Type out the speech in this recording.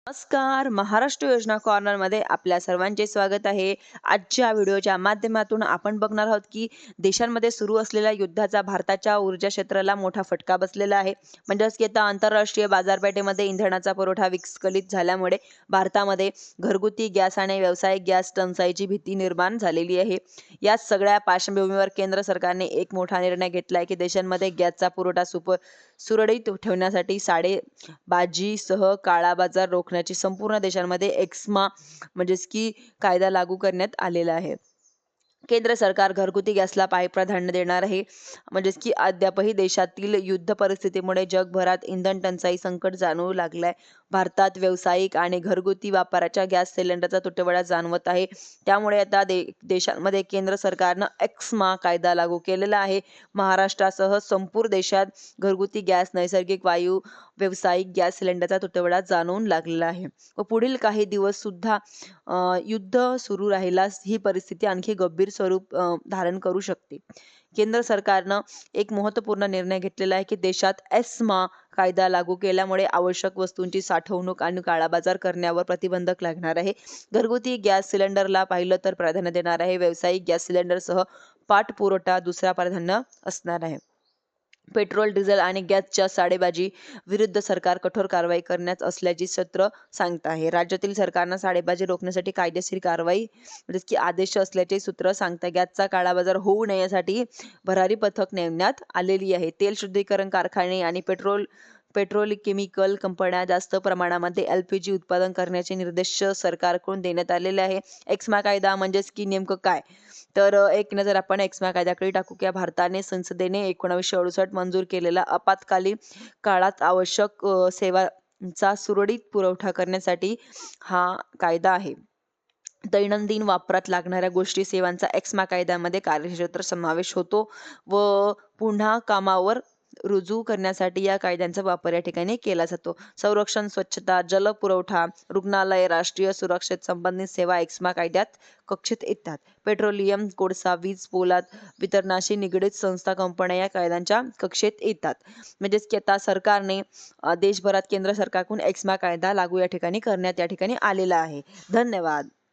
नमस्कार. महाराष्ट्र योजना कॉर्नरमध्ये आपल्या सर्वांचे स्वागत आहे. आजच्या व्हिडिओच्या माध्यमातून आपण बघणार आहोत की देशांमध्ये सुरू असलेल्या युद्धाचा भारताच्या ऊर्जा क्षेत्राला मोठा फटका बसलेला आहे. म्हणजेच की आता आंतरराष्ट्रीय बाजारपेठेमध्ये इंधनाचा पुरवठा विस्कळीत झाल्यामुळे भारतामध्ये घरगुती गॅस आणि व्यावसायिक गॅस टंचाईची भीती निर्माण झालेली आहे. या सगळ्या पार्श्वभूमीवर केंद्र सरकारने एक मोठा निर्णय घेतला आहे की देशांमध्ये गॅसचा पुरवठा सुरळीत ठेवण्यासाठी बाजीसह काळा बाजार रोखण्याची संपूर्ण देशांमध्ये एक्स्मा म्हणजेच की कायदा लागू करण्यात आलेला आहे. केंद्र सरकार घरगुती गॅसला प्राधान्य देणार आहे. म्हणजेच की अद्यापही देशातील युद्ध परिस्थितीमुळे जगभरात इंधन टंचाई संकट जाणवू लागलंय. भारतात व्यावसायिक आणि घरगुती वापराच्या गॅस सिलेंडरचा तुटवडा जाणवत आहे. त्यामुळे आता देशांमध्ये केंद्र सरकारनं एक्स्मा कायदा लागू केलेला आहे. महाराष्ट्रासह संपूर्ण देशात घरगुती गॅस, नैसर्गिक वायू, व्यावसायिक गॅस सिलेंडरचा तुटवडा जाणवून लागलेला आहे व पुढील काही दिवस सुद्धा युद्ध सुरू राहिल्यास ही परिस्थिती आणखी गंभीर स्वरूप धारण करू शकते. केंद्र सरकारनं एक महत्त्वपूर्ण निर्णय घेतलेला आहे की देशात एस्मा कायदा लागू केल्यामुळे आवश्यक वस्तूंची साठवणूक आणि काळाबाजार करण्यावर प्रतिबंधक लागणार आहे. घरगुती गॅस सिलेंडरला पाहिलं तर प्राधान्य देणार आहे. व्यावसायिक गॅस सिलेंडरसह पाठपुरवठा दुसरा प्राधान्य असणार आहे. पेट्रोल, डिझेल आणि गॅसच्या साडेबाजी विरुद्ध सरकार कठोर कारवाई करण्यात असल्याची सूत्र सांगत आहे. राज्यातील सरकारनं साडेबाजी रोखण्यासाठी कायदेशीर कारवाई म्हणजे की आदेश असल्याचे सूत्र सांगतात. गॅसचा काळाबाजार होऊ नये यासाठी भरारी पथक नेमण्यात आलेली आहे. तेल शुद्धीकरण कारखाने आणि पेट्रोकेमिकल कंपन्या जास्त प्रमाणामध्ये LPG उत्पादन करण्याचे निर्देश सरकारकडून देण्यात आलेले आहे. एक्स्मा कायदा म्हणजेच की नेमकं काय, तर एक नजर आपण एक्स्मा कायद्याकडे टाकू की भारताने संसदेने 1968 मंजूर केलेला आपत्कालीन काळात आवश्यक सेवांचा सुरळीत पुरवठा करण्यासाठी हा कायदा आहे. दैनंदिन वापरात लागणाऱ्या गोष्टी सेवांचा एक्स्मा कायद्यामध्ये कार्यक्षेत्र समावेश होतो व पुन्हा कामावर रुजू करण्यासाठी या कायद्यांचा वापर या ठिकाणी केला जातो. संरक्षण, स्वच्छता, जलपुरवठा, रुग्णालय, राष्ट्रीय सुरक्षेत संबंधित सेवा एक्स्मा कायद्यात कक्षेत येतात. पेट्रोलियम, कोळसा, वीज, पोलाद वितरणाशी निगडीत संस्था, कंपन्या या कायद्यांच्या कक्षेत येतात. म्हणजेच की आता सरकारने देशभरात केंद्र सरकारकडून एक्स्मा कायदा लागू या ठिकाणी करण्यात आलेला आहे. धन्यवाद.